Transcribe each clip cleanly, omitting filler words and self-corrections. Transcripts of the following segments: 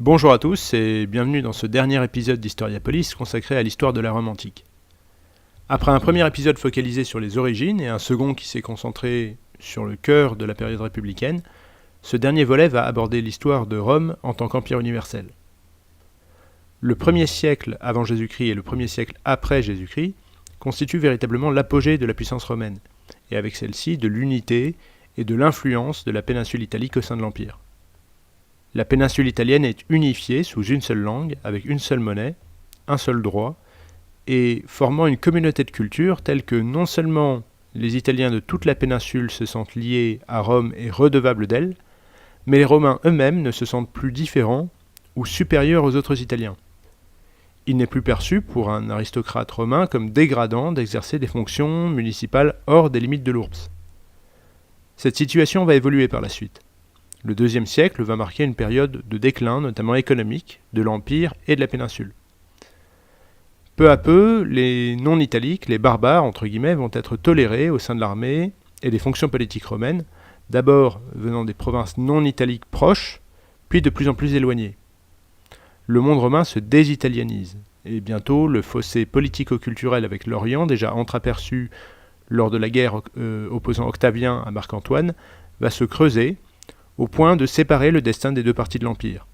Bonjour à tous et bienvenue dans ce dernier épisode d'Historiapolis consacré à l'histoire de la Rome antique. Après un premier épisode focalisé sur les origines et un second qui s'est concentré sur le cœur de la période républicaine, ce dernier volet va aborder l'histoire de Rome en tant qu'empire universel. Le 1er siècle avant Jésus-Christ et le 1er siècle après Jésus-Christ constituent véritablement l'apogée de la puissance romaine, et avec celle-ci de l'unité et de l'influence de la péninsule italique au sein de l'empire. La péninsule italienne est unifiée sous une seule langue, avec une seule monnaie, un seul droit, et formant une communauté de culture telle que non seulement les Italiens de toute la péninsule se sentent liés à Rome et redevables d'elle, mais les Romains eux-mêmes ne se sentent plus différents ou supérieurs aux autres Italiens. Il n'est plus perçu pour un aristocrate romain comme dégradant d'exercer des fonctions municipales hors des limites de l'Ours. Cette situation va évoluer par la suite. Le 2e siècle va marquer une période de déclin, notamment économique, de l'Empire et de la péninsule. Peu à peu, les non-italiques, les barbares, entre guillemets, vont être tolérés au sein de l'armée et des fonctions politiques romaines, d'abord venant des provinces non-italiques proches, puis de plus en plus éloignées. Le monde romain se désitalianise, et bientôt le fossé politico-culturel avec l'Orient, déjà entreaperçu lors de la guerre opposant Octavien à Marc-Antoine, va se creuser, au point de séparer le destin des deux parties de l'Empire.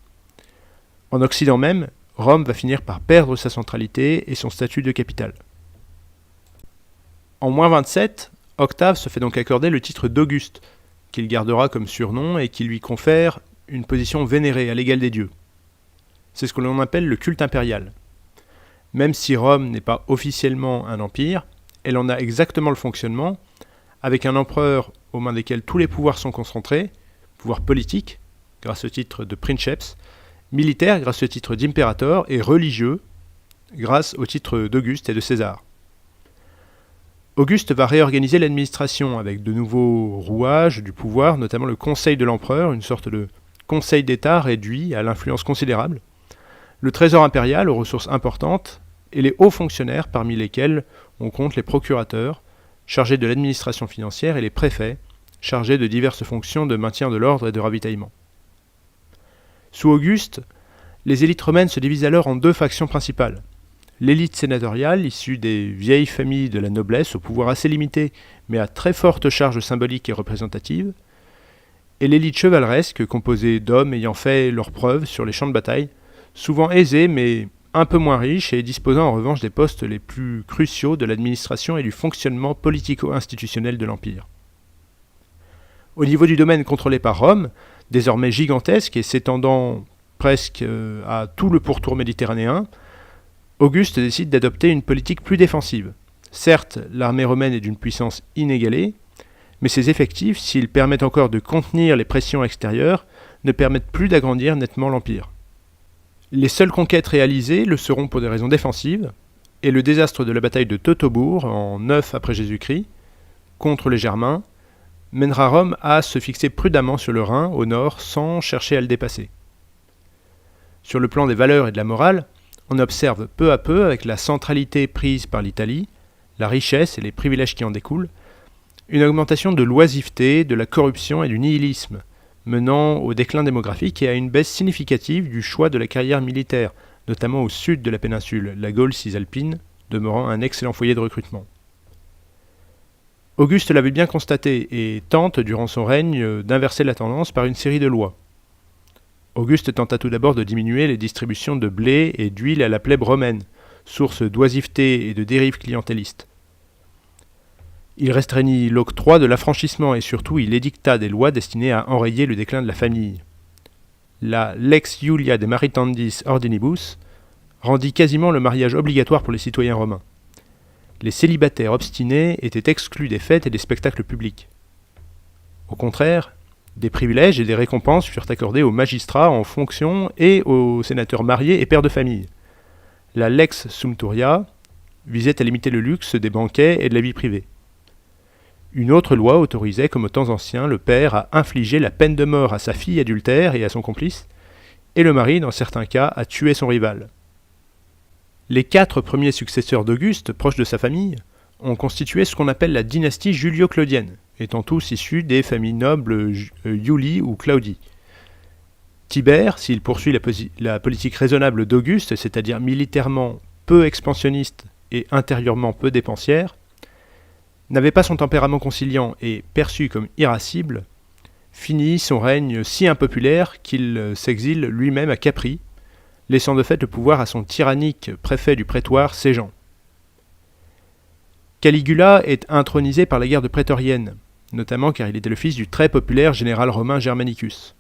En Occident même, Rome va finir par perdre sa centralité et son statut de capitale. En -27, Octave se fait donc accorder le titre d'Auguste, qu'il gardera comme surnom et qui lui confère une position vénérée à l'égal des dieux. C'est ce que l'on appelle le culte impérial. Même si Rome n'est pas officiellement un empire, elle en a exactement le fonctionnement, avec un empereur aux mains desquels tous les pouvoirs sont concentrés, pouvoir politique, grâce au titre de princeps, militaire, grâce au titre d'imperator, et religieux, grâce au titre d'Auguste et de César. Auguste va réorganiser l'administration avec de nouveaux rouages du pouvoir, notamment le conseil de l'empereur, une sorte de conseil d'État réduit à l'influence considérable, le trésor impérial aux ressources importantes, et les hauts fonctionnaires parmi lesquels on compte les procurateurs, chargés de l'administration financière, et les préfets, chargé de diverses fonctions de maintien de l'ordre et de ravitaillement. Sous Auguste, les élites romaines se divisent alors en deux factions principales. L'élite sénatoriale, issue des vieilles familles de la noblesse, au pouvoir assez limité, mais à très forte charge symbolique et représentative, et l'élite chevaleresque, composée d'hommes ayant fait leurs preuves sur les champs de bataille, souvent aisés mais un peu moins riches et disposant en revanche des postes les plus cruciaux de l'administration et du fonctionnement politico-institutionnel de l'Empire. Au niveau du domaine contrôlé par Rome, désormais gigantesque et s'étendant presque à tout le pourtour méditerranéen, Auguste décide d'adopter une politique plus défensive. Certes, l'armée romaine est d'une puissance inégalée, mais ses effectifs, s'ils permettent encore de contenir les pressions extérieures, ne permettent plus d'agrandir nettement l'Empire. Les seules conquêtes réalisées le seront pour des raisons défensives, et le désastre de la bataille de Teutobourg, en 9 après Jésus-Christ, contre les Germains, mènera Rome à se fixer prudemment sur le Rhin, au nord, sans chercher à le dépasser. Sur le plan des valeurs et de la morale, on observe peu à peu, avec la centralité prise par l'Italie, la richesse et les privilèges qui en découlent, une augmentation de l'oisiveté, de la corruption et du nihilisme, menant au déclin démographique et à une baisse significative du choix de la carrière militaire, notamment au sud de la péninsule, la Gaule cisalpine, demeurant un excellent foyer de recrutement. Auguste l'avait bien constaté et tente, durant son règne, d'inverser la tendance par une série de lois. Auguste tenta tout d'abord de diminuer les distributions de blé et d'huile à la plèbe romaine, source d'oisiveté et de dérives clientélistes. Il restreignit l'octroi de l'affranchissement et surtout il édicta des lois destinées à enrayer le déclin de la famille. La Lex Iulia de Maritandis Ordinibus rendit quasiment le mariage obligatoire pour les citoyens romains. Les célibataires obstinés étaient exclus des fêtes et des spectacles publics. Au contraire, des privilèges et des récompenses furent accordés aux magistrats en fonction et aux sénateurs mariés et pères de famille. La Lex Sumpturia visait à limiter le luxe des banquets et de la vie privée. Une autre loi autorisait, comme aux temps anciens, le père à infliger la peine de mort à sa fille adultère et à son complice, et le mari, dans certains cas, à tuer son rival. Les 4 premiers successeurs d'Auguste, proches de sa famille, ont constitué ce qu'on appelle la dynastie julio-claudienne, étant tous issus des familles nobles Iuli ou Claudii. Tibère, s'il poursuit la politique raisonnable d'Auguste, c'est-à-dire militairement peu expansionniste et intérieurement peu dépensière, n'avait pas son tempérament conciliant et perçu comme irascible, finit son règne si impopulaire qu'il s'exile lui-même à Capri, laissant de fait le pouvoir à son tyrannique préfet du prétoire, Séjan. Caligula est intronisé par la guerre prétorienne, notamment car il était le fils du très populaire général romain Germanicus.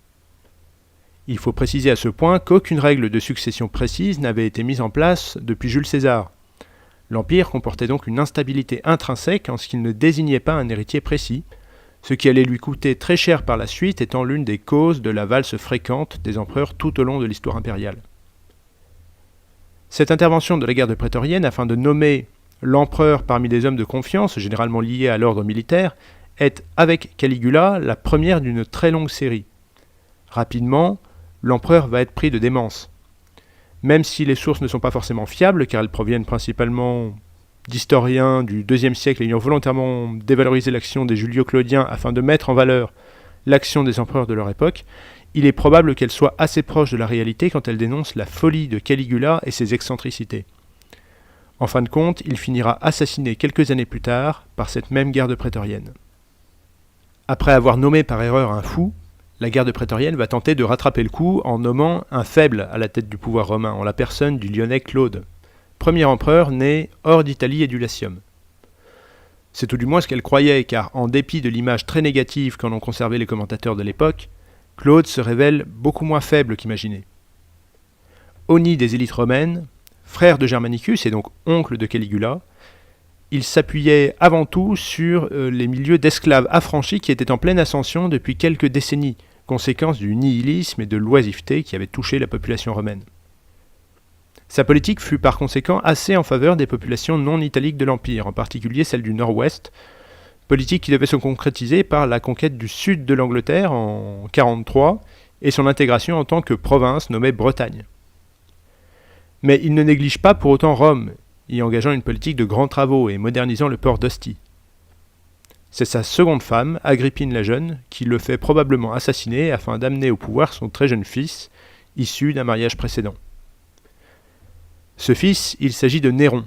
Il faut préciser à ce point qu'aucune règle de succession précise n'avait été mise en place depuis Jules César. L'Empire comportait donc une instabilité intrinsèque en ce qu'il ne désignait pas un héritier précis, ce qui allait lui coûter très cher par la suite étant l'une des causes de la valse fréquente des empereurs tout au long de l'histoire impériale. Cette intervention de la guerre prétorienne afin de nommer l'empereur parmi les hommes de confiance, généralement liés à l'ordre militaire, est, avec Caligula, la première d'une très longue série. Rapidement, l'empereur va être pris de démence. Même si les sources ne sont pas forcément fiables, car elles proviennent principalement d'historiens du IIe siècle ayant volontairement dévalorisé l'action des Julio-Claudiens afin de mettre en valeur l'action des empereurs de leur époque, il est probable qu'elles soient assez proches de la réalité quand elles dénoncent la folie de Caligula et ses excentricités. En fin de compte, il finira assassiné quelques années plus tard par cette même garde prétorienne. Après avoir nommé par erreur un fou, la garde prétorienne va tenter de rattraper le coup en nommant un faible à la tête du pouvoir romain, en la personne du Lyonnais Claude, premier empereur né hors d'Italie et du Latium. C'est tout du moins ce qu'elle croyait, car en dépit de l'image très négative qu'en ont conservé les commentateurs de l'époque, Claude se révèle beaucoup moins faible qu'imaginé. Honni des élites romaines, frère de Germanicus et donc oncle de Caligula, il s'appuyait avant tout sur les milieux d'esclaves affranchis qui étaient en pleine ascension depuis quelques décennies, conséquence du nihilisme et de l'oisiveté qui avaient touché la population romaine. Sa politique fut par conséquent assez en faveur des populations non italiques de l'Empire, en particulier celles du Nord-Ouest, politique qui devait se concrétiser par la conquête du sud de l'Angleterre en 43 et son intégration en tant que province nommée Bretagne. Mais il ne néglige pas pour autant Rome, y engageant une politique de grands travaux et modernisant le port d'Ostie. C'est sa seconde femme, Agrippine la Jeune, qui le fait probablement assassiner afin d'amener au pouvoir son très jeune fils, issu d'un mariage précédent. Ce fils, il s'agit de Néron.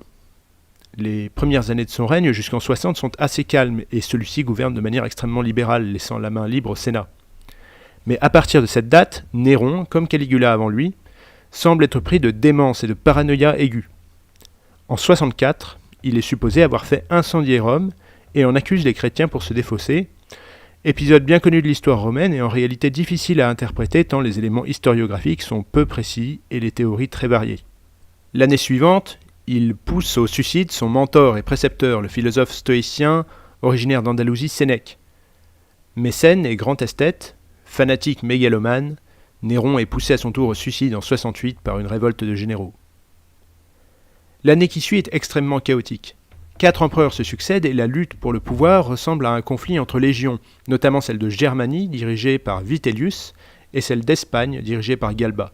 Les premières années de son règne, jusqu'en 60, sont assez calmes et celui-ci gouverne de manière extrêmement libérale, laissant la main libre au Sénat. Mais à partir de cette date, Néron, comme Caligula avant lui, semble être pris de démence et de paranoïa aiguë. En 64, il est supposé avoir fait incendier Rome et en accuse les chrétiens pour se défausser, épisode bien connu de l'histoire romaine et en réalité difficile à interpréter tant les éléments historiographiques sont peu précis et les théories très variées. L'année suivante, il pousse au suicide son mentor et précepteur, le philosophe stoïcien originaire d'Andalousie, Sénèque. Mécène et grand esthète, fanatique mégalomane, Néron est poussé à son tour au suicide en 68 par une révolte de généraux. L'année qui suit est extrêmement chaotique. 4 empereurs se succèdent et la lutte pour le pouvoir ressemble à un conflit entre légions, notamment celle de Germanie, dirigée par Vitellius, et celle d'Espagne, dirigée par Galba.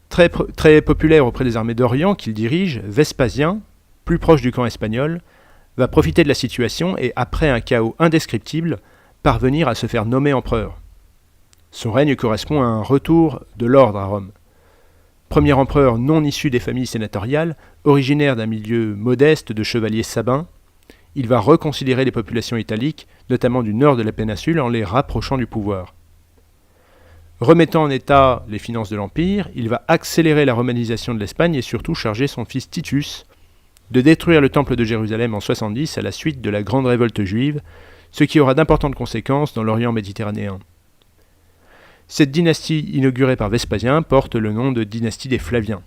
Très populaire auprès des armées d'Orient qu'il dirige, Vespasien, plus proche du camp espagnol, va profiter de la situation et, après un chaos indescriptible, parvenir à se faire nommer empereur. Son règne correspond à un retour de l'ordre à Rome. Premier empereur non issu des familles sénatoriales, originaire d'un milieu modeste de chevaliers sabins, il va reconsidérer les populations italiques, notamment du nord de la péninsule, en les rapprochant du pouvoir. Remettant en état les finances de l'Empire, il va accélérer la romanisation de l'Espagne et surtout charger son fils Titus de détruire le temple de Jérusalem en 70 à la suite de la grande révolte juive, ce qui aura d'importantes conséquences dans l'Orient méditerranéen. Cette dynastie inaugurée par Vespasien porte le nom de dynastie des Flaviens.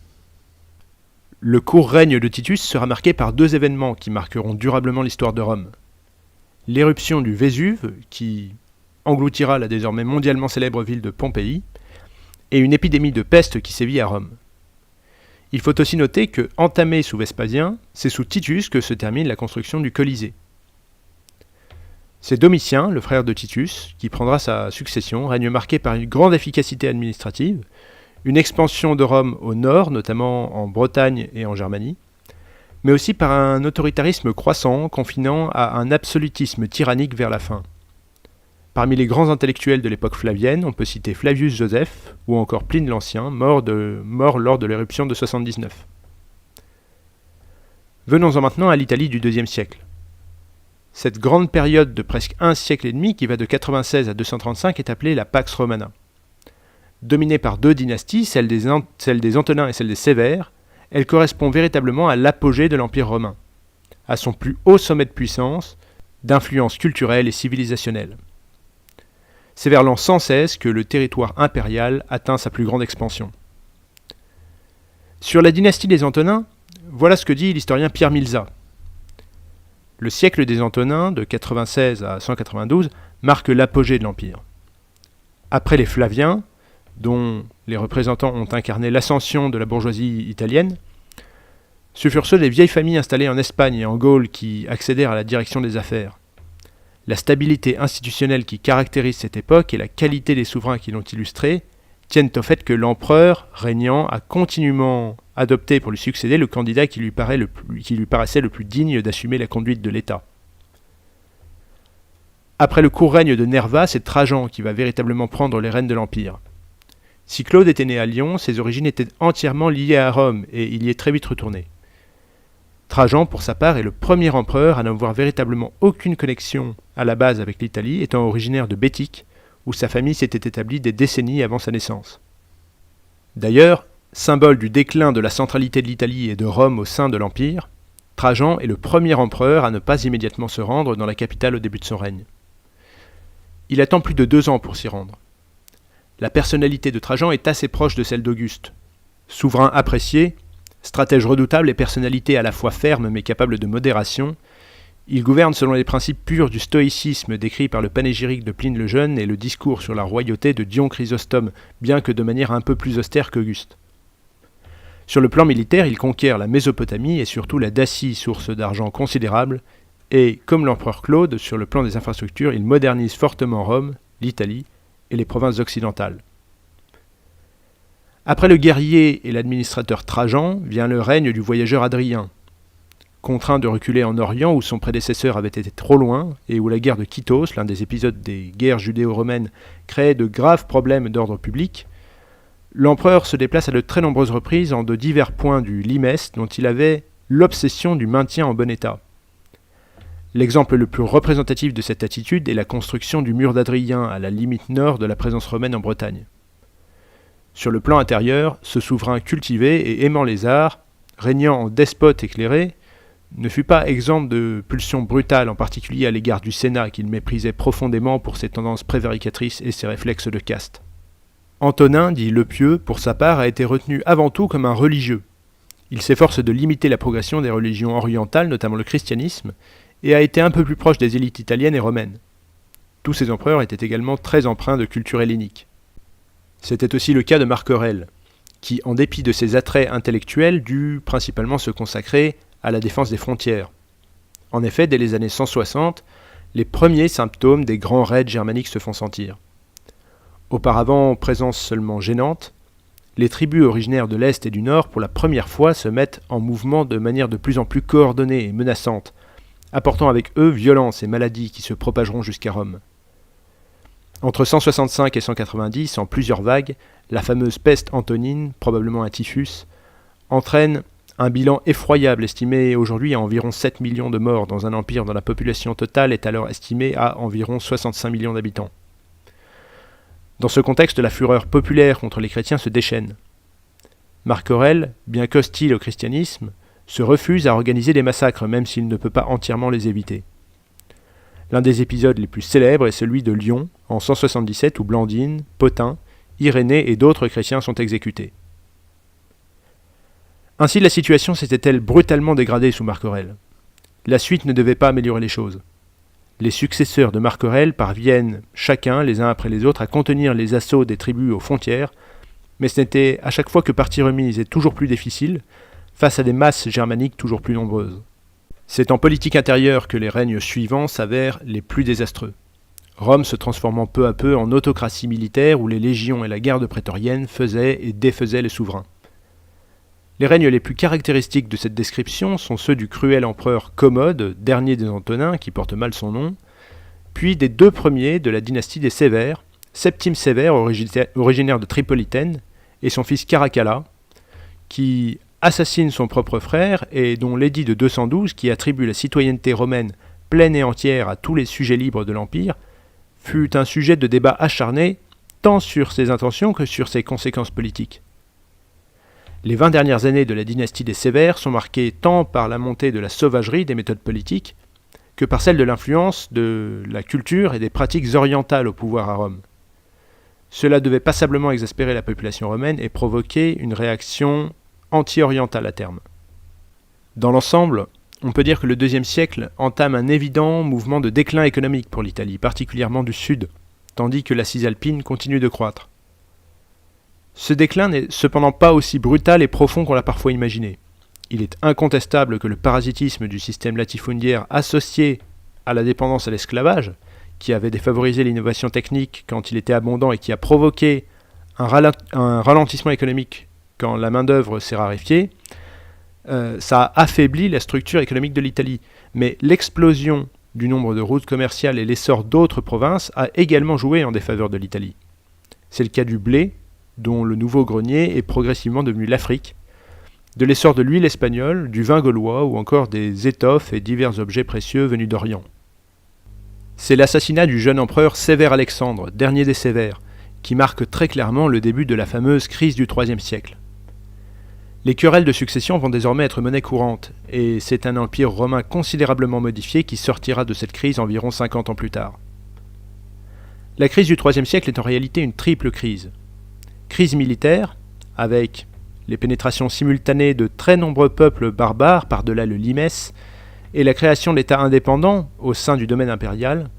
Le court règne de Titus sera marqué par 2 événements qui marqueront durablement l'histoire de Rome. L'éruption du Vésuve, qui engloutira la désormais mondialement célèbre ville de Pompéi, et une épidémie de peste qui sévit à Rome. Il faut aussi noter que, entamé sous Vespasien, c'est sous Titus que se termine la construction du Colisée. C'est Domitien, le frère de Titus, qui prendra sa succession, règne marqué par une grande efficacité administrative, une expansion de Rome au nord, notamment en Bretagne et en Germanie, mais aussi par un autoritarisme croissant, confinant à un absolutisme tyrannique vers la fin. Parmi les grands intellectuels de l'époque flavienne, on peut citer Flavius Joseph ou encore Pline l'Ancien, mort lors de l'éruption de 79. Venons-en maintenant à l'Italie du IIe siècle. Cette grande période de presque un siècle et demi qui va de 96 à 235 est appelée la Pax Romana. Dominée par deux dynasties, celle des Antonins et celle des Sévères, elle correspond véritablement à l'apogée de l'Empire romain, à son plus haut sommet de puissance, d'influence culturelle et civilisationnelle. C'est vers l'an 116 que le territoire impérial atteint sa plus grande expansion. Sur la dynastie des Antonins, voilà ce que dit l'historien Pierre Milza. Le siècle des Antonins, de 96 à 192, marque l'apogée de l'Empire. Après les Flaviens, dont les représentants ont incarné l'ascension de la bourgeoisie italienne, ce furent ceux des vieilles familles installées en Espagne et en Gaule qui accédèrent à la direction des affaires. La stabilité institutionnelle qui caractérise cette époque et la qualité des souverains qui l'ont illustrée tiennent au fait que l'empereur régnant a continuellement adopté pour lui succéder le candidat qui lui paraissait le plus digne d'assumer la conduite de l'État. Après le court règne de Nerva, c'est Trajan qui va véritablement prendre les rênes de l'Empire. Si Claude était né à Lyon, ses origines étaient entièrement liées à Rome et il y est très vite retourné. Trajan, pour sa part, est le premier empereur à n'avoir véritablement aucune connexion à la base avec l'Italie, étant originaire de Bétique, où sa famille s'était établie des décennies avant sa naissance. D'ailleurs, symbole du déclin de la centralité de l'Italie et de Rome au sein de l'Empire, Trajan est le premier empereur à ne pas immédiatement se rendre dans la capitale au début de son règne. Il attend plus de 2 ans pour s'y rendre. La personnalité de Trajan est assez proche de celle d'Auguste. Souverain apprécié, stratège redoutable et personnalité à la fois ferme mais capable de modération, il gouverne selon les principes purs du stoïcisme décrit par le panégyrique de Pline le Jeune et le discours sur la royauté de Dion Chrysostome, bien que de manière un peu plus austère qu'Auguste. Sur le plan militaire, il conquiert la Mésopotamie et surtout la Dacie, source d'argent considérable, et, comme l'empereur Claude, sur le plan des infrastructures, il modernise fortement Rome, l'Italie et les provinces occidentales. Après le guerrier et l'administrateur Trajan, vient le règne du voyageur Adrien. Contraint de reculer en Orient où son prédécesseur avait été trop loin et où la guerre de Kittos, l'un des épisodes des guerres judéo-romaines, créait de graves problèmes d'ordre public, l'empereur se déplace à de très nombreuses reprises en de divers points du Limès dont il avait l'obsession du maintien en bon état. L'exemple le plus représentatif de cette attitude est la construction du mur d'Adrien à la limite nord de la présence romaine en Bretagne. Sur le plan intérieur, ce souverain cultivé et aimant les arts, régnant en despote éclairé, ne fut pas exempt de pulsions brutales, en particulier à l'égard du Sénat qu'il méprisait profondément pour ses tendances prévaricatrices et ses réflexes de caste. Antonin, dit Le Pieux, pour sa part, a été retenu avant tout comme un religieux. Il s'efforce de limiter la progression des religions orientales, notamment le christianisme, et a été un peu plus proche des élites italiennes et romaines. Tous ces empereurs étaient également très empreints de culture hellénique. C'était aussi le cas de Marc Aurèle, qui, en dépit de ses attraits intellectuels, dut principalement se consacrer à la défense des frontières. En effet, dès les années 160, les premiers symptômes des grands raids germaniques se font sentir. Auparavant en présence seulement gênante, les tribus originaires de l'Est et du Nord pour la première fois se mettent en mouvement de manière de plus en plus coordonnée et menaçante, apportant avec eux violence et maladies qui se propageront jusqu'à Rome. Entre 165 et 190, en plusieurs vagues, la fameuse peste antonine, probablement un typhus, entraîne un bilan effroyable estimé aujourd'hui à environ 7 millions de morts dans un empire dont la population totale est alors estimée à environ 65 millions d'habitants. Dans ce contexte, la fureur populaire contre les chrétiens se déchaîne. Marc Aurèle, bien qu'hostile au christianisme, se refuse à organiser des massacres même s'il ne peut pas entièrement les éviter. L'un des épisodes les plus célèbres est celui de Lyon, en 177, où Blandine, Pothin, Irénée et d'autres chrétiens sont exécutés. Ainsi la situation s'était-elle brutalement dégradée sous Marc Aurèle. La suite ne devait pas améliorer les choses. Les successeurs de Marc Aurèle parviennent chacun, les uns après les autres, à contenir les assauts des tribus aux frontières, mais ce n'était à chaque fois que partie remise et toujours plus difficile, face à des masses germaniques toujours plus nombreuses. C'est en politique intérieure que les règnes suivants s'avèrent les plus désastreux. Rome se transformant peu à peu en autocratie militaire où les légions et la garde prétorienne faisaient et défaisaient les souverains. Les règnes les plus caractéristiques de cette description sont ceux du cruel empereur Commode, dernier des Antonins, qui porte mal son nom, puis des deux premiers de la dynastie des Sévères, Septime Sévère, originaire de Tripolitaine, et son fils Caracalla, qui assassine son propre frère et dont l'édit de 212, qui attribue la citoyenneté romaine pleine et entière à tous les sujets libres de l'Empire, fut un sujet de débat acharné tant sur ses intentions que sur ses conséquences politiques. Les 20 dernières années de la dynastie des Sévères sont marquées tant par la montée de la sauvagerie des méthodes politiques que par celle de l'influence de la culture et des pratiques orientales au pouvoir à Rome. Cela devait passablement exaspérer la population romaine et provoquer une réaction anti-orientale à terme. Dans l'ensemble, on peut dire que le IIe siècle entame un évident mouvement de déclin économique pour l'Italie, particulièrement du sud, tandis que la Cisalpine continue de croître. Ce déclin n'est cependant pas aussi brutal et profond qu'on l'a parfois imaginé. Il est incontestable que le parasitisme du système latifondiaire associé à la dépendance à l'esclavage, qui avait défavorisé l'innovation technique quand il était abondant et qui a provoqué un ralentissement économique quand la main-d'œuvre s'est raréfiée, ça a affaibli la structure économique de l'Italie. Mais l'explosion du nombre de routes commerciales et l'essor d'autres provinces a également joué en défaveur de l'Italie. C'est le cas du blé, dont le nouveau grenier est progressivement devenu l'Afrique, de l'essor de l'huile espagnole, du vin gaulois ou encore des étoffes et divers objets précieux venus d'Orient. C'est l'assassinat du jeune empereur Sévère Alexandre, dernier des Sévères, qui marque très clairement le début de la fameuse crise du IIIe siècle. Les querelles de succession vont désormais être monnaie courante, et c'est un empire romain considérablement modifié qui sortira de cette crise environ 50 ans plus tard. La crise du IIIe siècle est en réalité une triple crise. Crise militaire, avec les pénétrations simultanées de très nombreux peuples barbares par-delà le Limès, et la création d'États indépendants au sein du domaine impérial,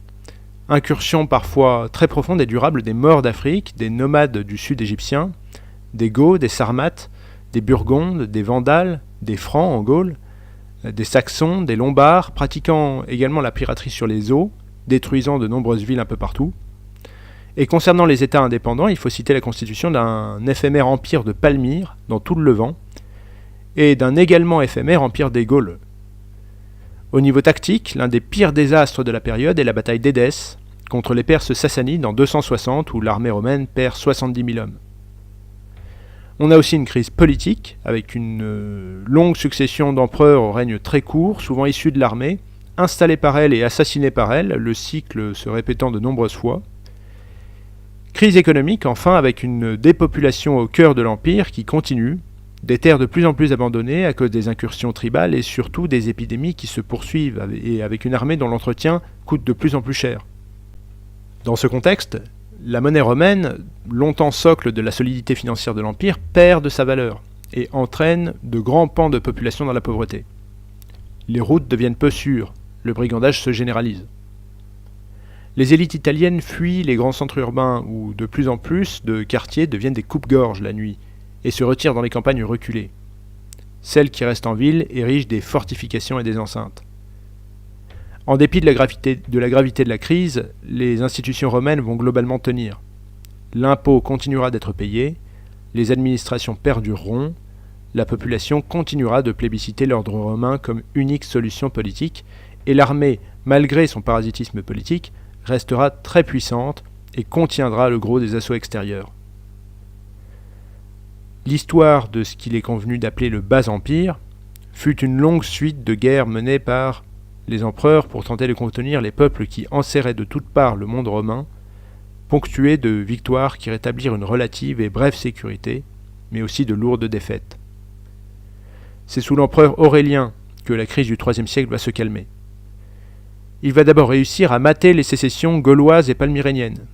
incursion parfois très profonde et durable des Maures d'Afrique, des nomades du sud égyptien, des Goths, des Sarmates, des Burgondes, des Vandales, des Francs en Gaule, des Saxons, des Lombards, pratiquant également la piraterie sur les eaux, détruisant de nombreuses villes un peu partout. Et concernant les États indépendants, il faut citer la constitution d'un éphémère empire de Palmyre, dans tout le Levant, et d'un également éphémère empire des Gaules. Au niveau tactique, l'un des pires désastres de la période est la bataille d'Édesse, contre les Perses sassanides en 260, où l'armée romaine perd 70 000 hommes. On a aussi une crise politique, avec une longue succession d'empereurs au règne très court, souvent issus de l'armée, installés par elle et assassinés par elle, le cycle se répétant de nombreuses fois. Crise économique, enfin, avec une dépopulation au cœur de l'Empire qui continue, des terres de plus en plus abandonnées à cause des incursions tribales et surtout des épidémies qui se poursuivent et avec une armée dont l'entretien coûte de plus en plus cher. Dans ce contexte, la monnaie romaine, longtemps socle de la solidité financière de l'Empire, perd de sa valeur et entraîne de grands pans de population dans la pauvreté. Les routes deviennent peu sûres, le brigandage se généralise. Les élites italiennes fuient les grands centres urbains où de plus en plus de quartiers deviennent des coupe-gorges la nuit et se retirent dans les campagnes reculées. Celles qui restent en ville érigent des fortifications et des enceintes. En dépit de la gravité de la crise, les institutions romaines vont globalement tenir. L'impôt continuera d'être payé, les administrations perdureront, la population continuera de plébisciter l'ordre romain comme unique solution politique, et l'armée, malgré son parasitisme politique, restera très puissante et contiendra le gros des assauts extérieurs. L'histoire de ce qu'il est convenu d'appeler le Bas Empire fut une longue suite de guerres menées par les empereurs pour tenter de contenir les peuples qui enserraient de toutes parts le monde romain, ponctués de victoires qui rétablirent une relative et brève sécurité, mais aussi de lourdes défaites. C'est sous l'empereur Aurélien que la crise du IIIe siècle va se calmer. Il va d'abord réussir à mater les sécessions gauloises et palmyréniennes.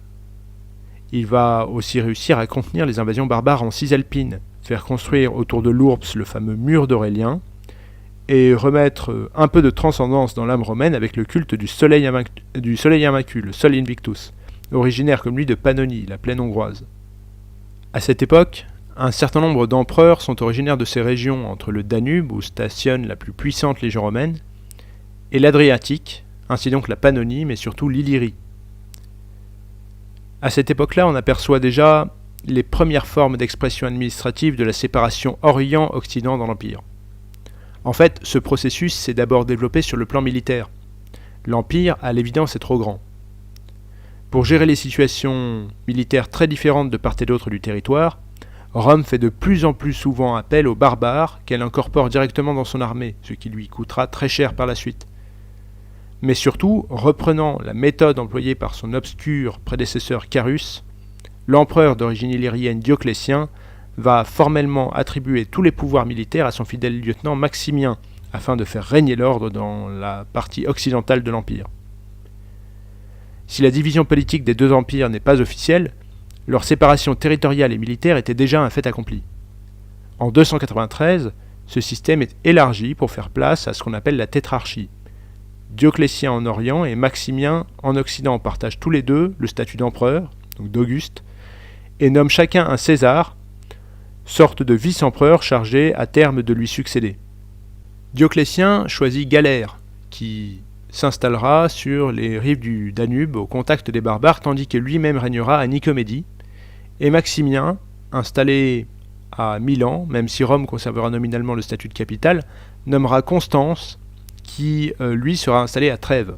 Il va aussi réussir à contenir les invasions barbares en Cisalpine, faire construire autour de l'Ourps le fameux mur d'Aurélien, et remettre un peu de transcendance dans l'âme romaine avec le culte du soleil invaincu, le Sol Invictus, originaire comme lui de Pannonie, la plaine hongroise. À cette époque, un certain nombre d'empereurs sont originaires de ces régions entre le Danube, où stationne la plus puissante légion romaine, et l'Adriatique, ainsi donc la Pannonie, mais surtout l'Illyrie. À cette époque-là, on aperçoit déjà les premières formes d'expression administrative de la séparation Orient-Occident dans l'Empire. En fait, ce processus s'est d'abord développé sur le plan militaire. L'Empire, à l'évidence, est trop grand. Pour gérer les situations militaires très différentes de part et d'autre du territoire, Rome fait de plus en plus souvent appel aux barbares qu'elle incorpore directement dans son armée, ce qui lui coûtera très cher par la suite. Mais surtout, reprenant la méthode employée par son obscur prédécesseur Carus, l'empereur d'origine illyrienne Dioclétien va formellement attribuer tous les pouvoirs militaires à son fidèle lieutenant Maximien, afin de faire régner l'ordre dans la partie occidentale de l'Empire. Si la division politique des deux empires n'est pas officielle, leur séparation territoriale et militaire était déjà un fait accompli. En 293, ce système est élargi pour faire place à ce qu'on appelle la tétrarchie. Dioclétien en Orient et Maximien en Occident partagent tous les deux le statut d'empereur, donc d'Auguste, et nomment chacun un César, sorte de vice-empereur chargé à terme de lui succéder. Dioclétien choisit Galère, qui s'installera sur les rives du Danube au contact des barbares, tandis que lui-même régnera à Nicomédie, et Maximien, installé à Milan, même si Rome conservera nominalement le statut de capitale, nommera Constance, qui lui sera installé à Trèves.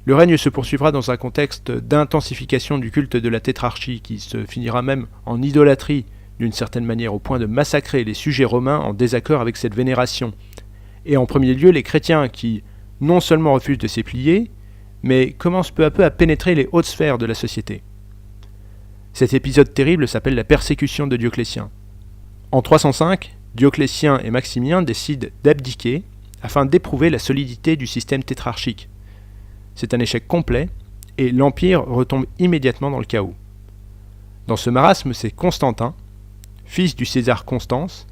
Le règne se poursuivra dans un contexte d'intensification du culte de la tétrarchie, qui se finira même en idolâtrie d'une certaine manière, au point de massacrer les sujets romains en désaccord avec cette vénération, et en premier lieu les chrétiens qui non seulement refusent de s'y plier, mais commencent peu à peu à pénétrer les hautes sphères de la société. Cet épisode terrible s'appelle la persécution de Dioclétien. En 305, Dioclétien et Maximien décident d'abdiquer afin d'éprouver la solidité du système tétrarchique. C'est un échec complet, et l'Empire retombe immédiatement dans le chaos. Dans ce marasme, c'est Constantin, fils du César Constance,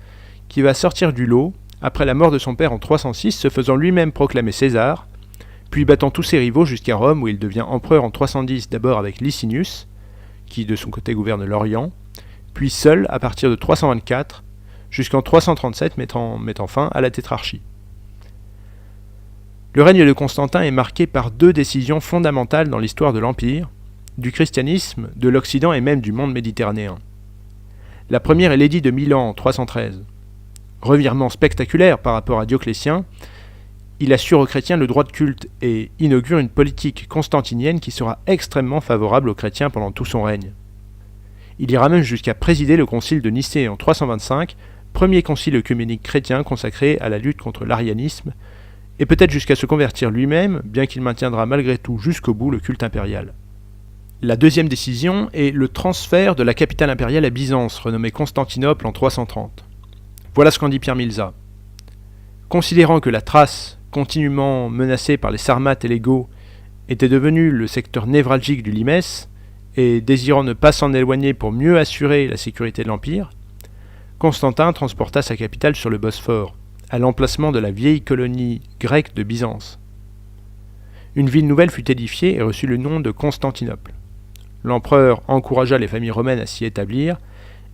qui va sortir du lot après la mort de son père en 306, se faisant lui-même proclamer César, puis battant tous ses rivaux jusqu'à Rome où il devient empereur en 310 d'abord avec Licinius, qui de son côté gouverne l'Orient, puis seul à partir de 324 jusqu'en 337 mettant fin à la tétrarchie. Le règne de Constantin est marqué par deux décisions fondamentales dans l'histoire de l'Empire, du christianisme, de l'Occident et même du monde méditerranéen. La première est l'édit de Milan en 313. Revirement spectaculaire par rapport à Dioclétien, il assure aux chrétiens le droit de culte et inaugure une politique constantinienne qui sera extrêmement favorable aux chrétiens pendant tout son règne. Il ira même jusqu'à présider le concile de Nicée en 325, premier concile œcuménique chrétien consacré à la lutte contre l'arianisme, et peut-être jusqu'à se convertir lui-même, bien qu'il maintiendra malgré tout jusqu'au bout le culte impérial. La deuxième décision est le transfert de la capitale impériale à Byzance, renommée Constantinople en 330. Voilà ce qu'en dit Pierre Milza. Considérant que la Thrace, continuellement menacée par les Sarmates et les Goths, était devenue le secteur névralgique du Limès, et désirant ne pas s'en éloigner pour mieux assurer la sécurité de l'Empire, Constantin transporta sa capitale sur le Bosphore, à l'emplacement de la vieille colonie grecque de Byzance. Une ville nouvelle fut édifiée et reçut le nom de Constantinople. L'empereur encouragea les familles romaines à s'y établir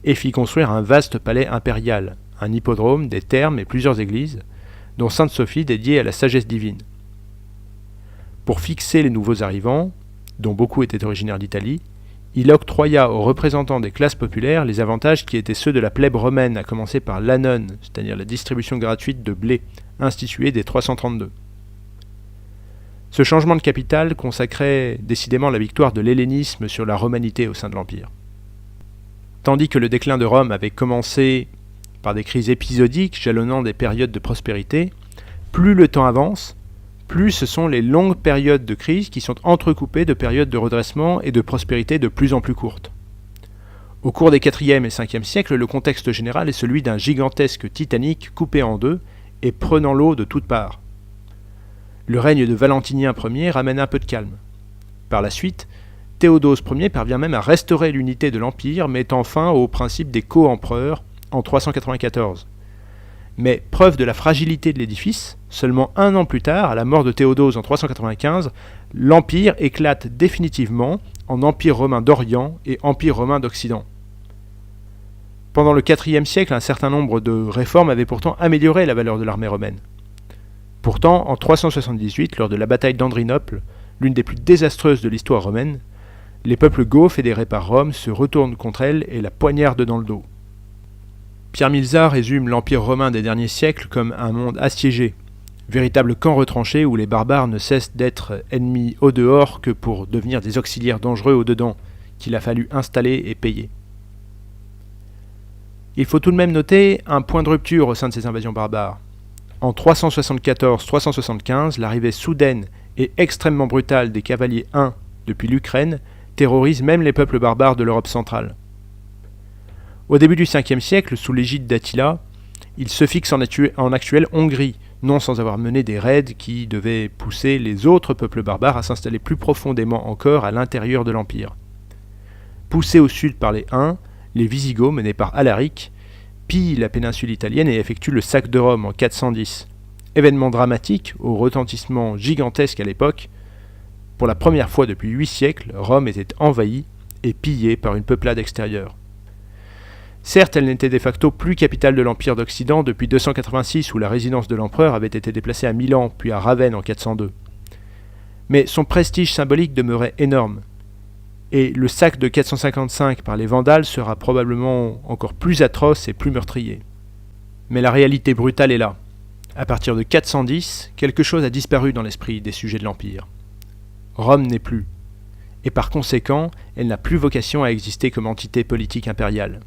et fit construire un vaste palais impérial, un hippodrome, des thermes et plusieurs églises, dont Sainte-Sophie dédiée à la sagesse divine. Pour fixer les nouveaux arrivants, dont beaucoup étaient originaires d'Italie, il octroya aux représentants des classes populaires les avantages qui étaient ceux de la plèbe romaine, à commencer par l'annone, c'est-à-dire la distribution gratuite de blé, instituée dès 332. Ce changement de capitale consacrait décidément la victoire de l'hellénisme sur la romanité au sein de l'Empire. Tandis que le déclin de Rome avait commencé par des crises épisodiques jalonnant des périodes de prospérité, plus le temps avance, plus ce sont les longues périodes de crise qui sont entrecoupées de périodes de redressement et de prospérité de plus en plus courtes. Au cours des 4e et 5e siècles, le contexte général est celui d'un gigantesque Titanic coupé en deux et prenant l'eau de toutes parts. Le règne de Valentinien Ier ramène un peu de calme. Par la suite, Théodose Ier parvient même à restaurer l'unité de l'Empire, mettant fin au principe des co-empereurs en 394. Mais, preuve de la fragilité de l'édifice, seulement un an plus tard, à la mort de Théodose en 395, l'Empire éclate définitivement en Empire romain d'Orient et Empire romain d'Occident. Pendant le IVe siècle, un certain nombre de réformes avaient pourtant amélioré la valeur de l'armée romaine. Pourtant, en 378, lors de la bataille d'Andrinople, l'une des plus désastreuses de l'histoire romaine, les peuples goths fédérés par Rome se retournent contre elle et la poignardent dans le dos. Pierre Milza résume l'Empire romain des derniers siècles comme un monde assiégé, véritable camp retranché où les barbares ne cessent d'être ennemis au dehors que pour devenir des auxiliaires dangereux au dedans, qu'il a fallu installer et payer. Il faut tout de même noter un point de rupture au sein de ces invasions barbares. En 374-375, l'arrivée soudaine et extrêmement brutale des cavaliers huns depuis l'Ukraine terrorise même les peuples barbares de l'Europe centrale. Au début du 5e siècle, sous l'égide d'Attila, il se fixe en actuelle Hongrie, non sans avoir mené des raids qui devaient pousser les autres peuples barbares à s'installer plus profondément encore à l'intérieur de l'Empire. Poussés au sud par les Huns, les Wisigoths, menés par Alaric, pillent la péninsule italienne et effectuent le sac de Rome en 410. Événement dramatique, au retentissement gigantesque à l'époque. Pour la première fois depuis 8 siècles, Rome était envahie et pillée par une peuplade extérieure. Certes, elle n'était de facto plus capitale de l'Empire d'Occident depuis 286 où la résidence de l'empereur avait été déplacée à Milan puis à Ravenne en 402. Mais son prestige symbolique demeurait énorme. Et le sac de 455 par les Vandales sera probablement encore plus atroce et plus meurtrier. Mais la réalité brutale est là. À partir de 410, quelque chose a disparu dans l'esprit des sujets de l'Empire. Rome n'est plus. Et par conséquent, elle n'a plus vocation à exister comme entité politique impériale.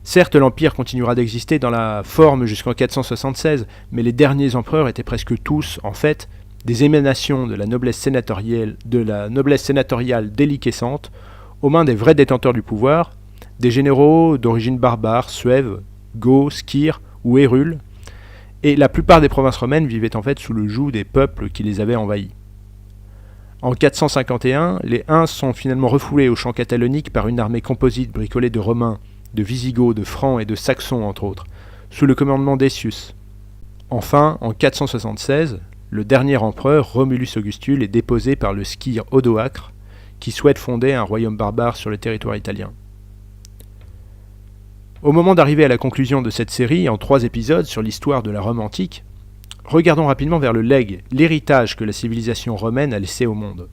Certes, l'Empire continuera d'exister dans la forme jusqu'en 476, mais les derniers empereurs étaient presque tous, en fait, des émanations de la noblesse sénatoriale déliquescente, aux mains des vrais détenteurs du pouvoir, des généraux d'origine barbare, suève, goths, skyres ou hérules, et la plupart des provinces romaines vivaient en fait sous le joug des peuples qui les avaient envahis. En 451, les Huns sont finalement refoulés au champ catalonique par une armée composite bricolée de Romains, de Visigoths, de Francs et de Saxons entre autres, sous le commandement d'Essius. Enfin, en 476, le dernier empereur, Romulus Augustule, est déposé par le skyre Odoacre, qui souhaite fonder un royaume barbare sur le territoire italien. Au moment d'arriver à la conclusion de cette série, en 3 épisodes sur l'histoire de la Rome antique, regardons rapidement vers le legs, l'héritage que la civilisation romaine a laissé au monde.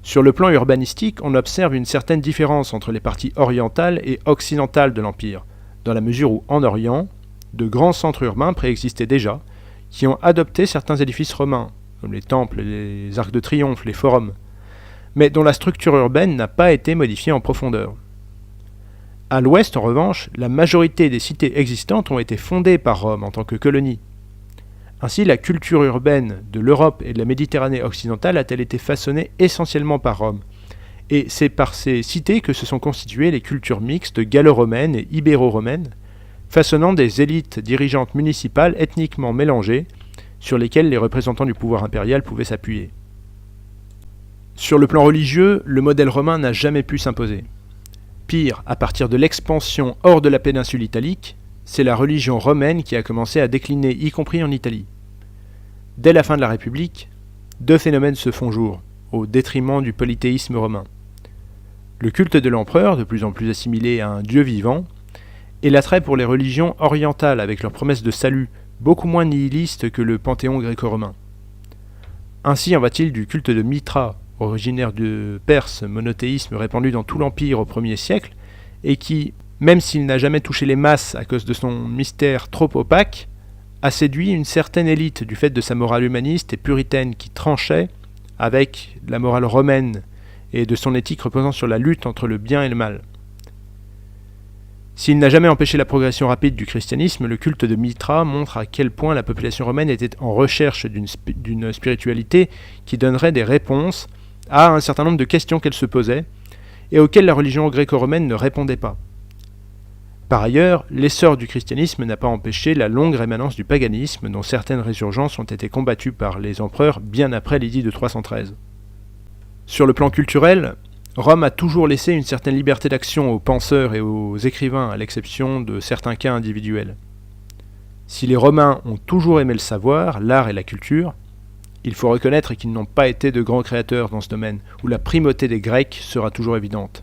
Sur le plan urbanistique, on observe une certaine différence entre les parties orientales et occidentales de l'Empire, dans la mesure où, en Orient, de grands centres urbains préexistaient déjà, qui ont adopté certains édifices romains, comme les temples, les arcs de triomphe, les forums, mais dont la structure urbaine n'a pas été modifiée en profondeur. À l'ouest, en revanche, la majorité des cités existantes ont été fondées par Rome en tant que colonie. Ainsi, la culture urbaine de l'Europe et de la Méditerranée occidentale a-t-elle été façonnée essentiellement par Rome. Et c'est par ces cités que se sont constituées les cultures mixtes gallo-romaines et ibéro-romaines, façonnant des élites dirigeantes municipales ethniquement mélangées, sur lesquelles les représentants du pouvoir impérial pouvaient s'appuyer. Sur le plan religieux, le modèle romain n'a jamais pu s'imposer. Pire, à partir de l'expansion hors de la péninsule italique, c'est la religion romaine qui a commencé à décliner, y compris en Italie. Dès la fin de la République, 2 phénomènes se font jour, au détriment du polythéisme romain. Le culte de l'empereur, de plus en plus assimilé à un dieu vivant, et l'attrait pour les religions orientales avec leur promesse de salut, beaucoup moins nihiliste que le panthéon gréco-romain. Ainsi en va-t-il du culte de Mitra, originaire de Perse, monothéisme répandu dans tout l'Empire au 1er siècle, et qui, même s'il n'a jamais touché les masses à cause de son mystère trop opaque, a séduit une certaine élite du fait de sa morale humaniste et puritaine qui tranchait avec la morale romaine et de son éthique reposant sur la lutte entre le bien et le mal. S'il n'a jamais empêché la progression rapide du christianisme, le culte de Mitra montre à quel point la population romaine était en recherche d'une spiritualité qui donnerait des réponses à un certain nombre de questions qu'elle se posait et auxquelles la religion gréco-romaine ne répondait pas. Par ailleurs, l'essor du christianisme n'a pas empêché la longue rémanence du paganisme dont certaines résurgences ont été combattues par les empereurs bien après l'édit de 313. Sur le plan culturel, Rome a toujours laissé une certaine liberté d'action aux penseurs et aux écrivains, à l'exception de certains cas individuels. Si les Romains ont toujours aimé le savoir, l'art et la culture, il faut reconnaître qu'ils n'ont pas été de grands créateurs dans ce domaine, où la primauté des Grecs sera toujours évidente.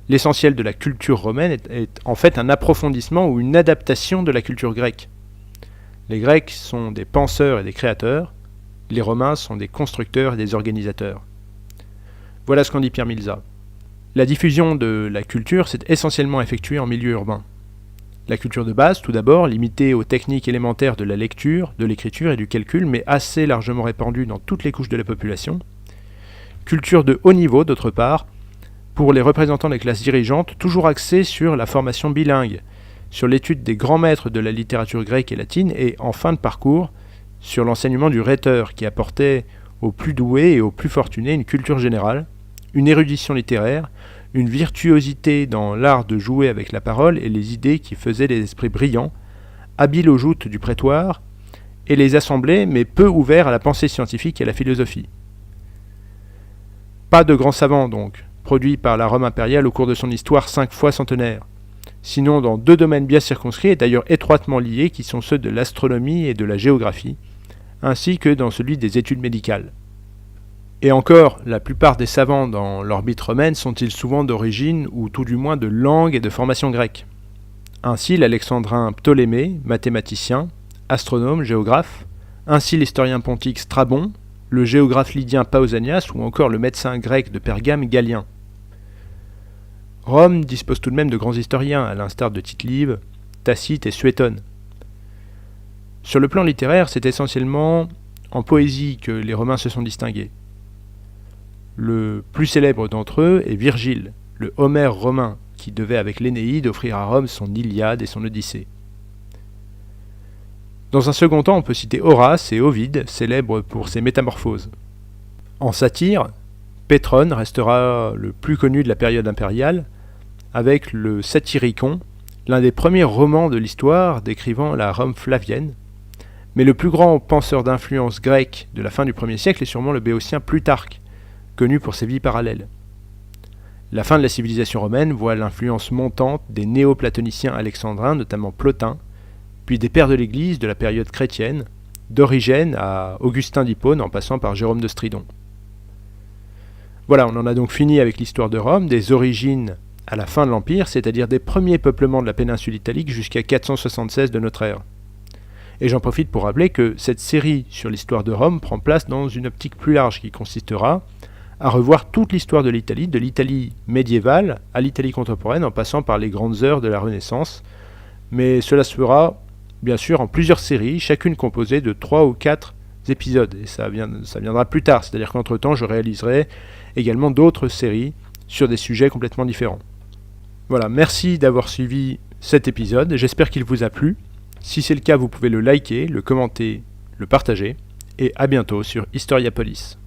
L'essentiel de la culture romaine est en fait un approfondissement ou une adaptation de la culture grecque. Les Grecs sont des penseurs et des créateurs, les Romains sont des constructeurs et des organisateurs. Voilà ce qu'en dit Pierre Milza. La diffusion de la culture s'est essentiellement effectuée en milieu urbain. La culture de base, tout d'abord, limitée aux techniques élémentaires de la lecture, de l'écriture et du calcul, mais assez largement répandue dans toutes les couches de la population. Culture de haut niveau, d'autre part, pour les représentants des classes dirigeantes, toujours axée sur la formation bilingue, sur l'étude des grands maîtres de la littérature grecque et latine, et en fin de parcours, sur l'enseignement du rhéteur, qui apportait aux plus doués et aux plus fortunés une culture générale, une érudition littéraire, une virtuosité dans l'art de jouer avec la parole et les idées qui faisaient les esprits brillants, habiles aux joutes du prétoire, et les assemblées, mais peu ouverts à la pensée scientifique et à la philosophie. Pas de grands savants donc, produits par la Rome impériale au cours de son histoire 5 fois centenaire, sinon dans 2 domaines bien circonscrits et d'ailleurs étroitement liés qui sont ceux de l'astronomie et de la géographie, ainsi que dans celui des études médicales. Et encore, la plupart des savants dans l'orbite romaine sont-ils souvent d'origine ou tout du moins de langue et de formation grecque. Ainsi l'alexandrin Ptolémée, mathématicien, astronome, géographe, ainsi l'historien pontique Strabon, le géographe lydien Pausanias ou encore le médecin grec de Pergame Galien. Rome dispose tout de même de grands historiens, à l'instar de Tite-Live, Tacite et Suétone. Sur le plan littéraire, c'est essentiellement en poésie que les Romains se sont distingués. Le plus célèbre d'entre eux est Virgile, le Homère romain, qui devait avec l'Énéide offrir à Rome son Iliade et son Odyssée. Dans un second temps, on peut citer Horace et Ovide, célèbres pour ses métamorphoses. En satire, Pétrone restera le plus connu de la période impériale, avec le Satyricon, l'un des premiers romans de l'histoire décrivant la Rome flavienne, mais le plus grand penseur d'influence grecque de la fin du 1er siècle est sûrement le béotien Plutarque, connu pour ses vies parallèles. La fin de la civilisation romaine voit l'influence montante des néo-platoniciens alexandrins, notamment Plotin, puis des pères de l'Église de la période chrétienne, d'Origène à Augustin d'Hippone en passant par Jérôme de Stridon. Voilà, on en a donc fini avec l'histoire de Rome, des origines à la fin de l'Empire, c'est-à-dire des premiers peuplements de la péninsule italique jusqu'à 476 de notre ère. Et j'en profite pour rappeler que cette série sur l'histoire de Rome prend place dans une optique plus large qui consistera à revoir toute l'histoire de l'Italie médiévale à l'Italie contemporaine en passant par les grandes heures de la Renaissance. Mais cela se fera bien sûr en plusieurs séries, chacune composée de 3 ou 4 épisodes. Et ça viendra plus tard, c'est-à-dire qu'entre-temps je réaliserai également d'autres séries sur des sujets complètement différents. Voilà, merci d'avoir suivi cet épisode, j'espère qu'il vous a plu. Si c'est le cas, vous pouvez le liker, le commenter, le partager, et à bientôt sur Historiapolis.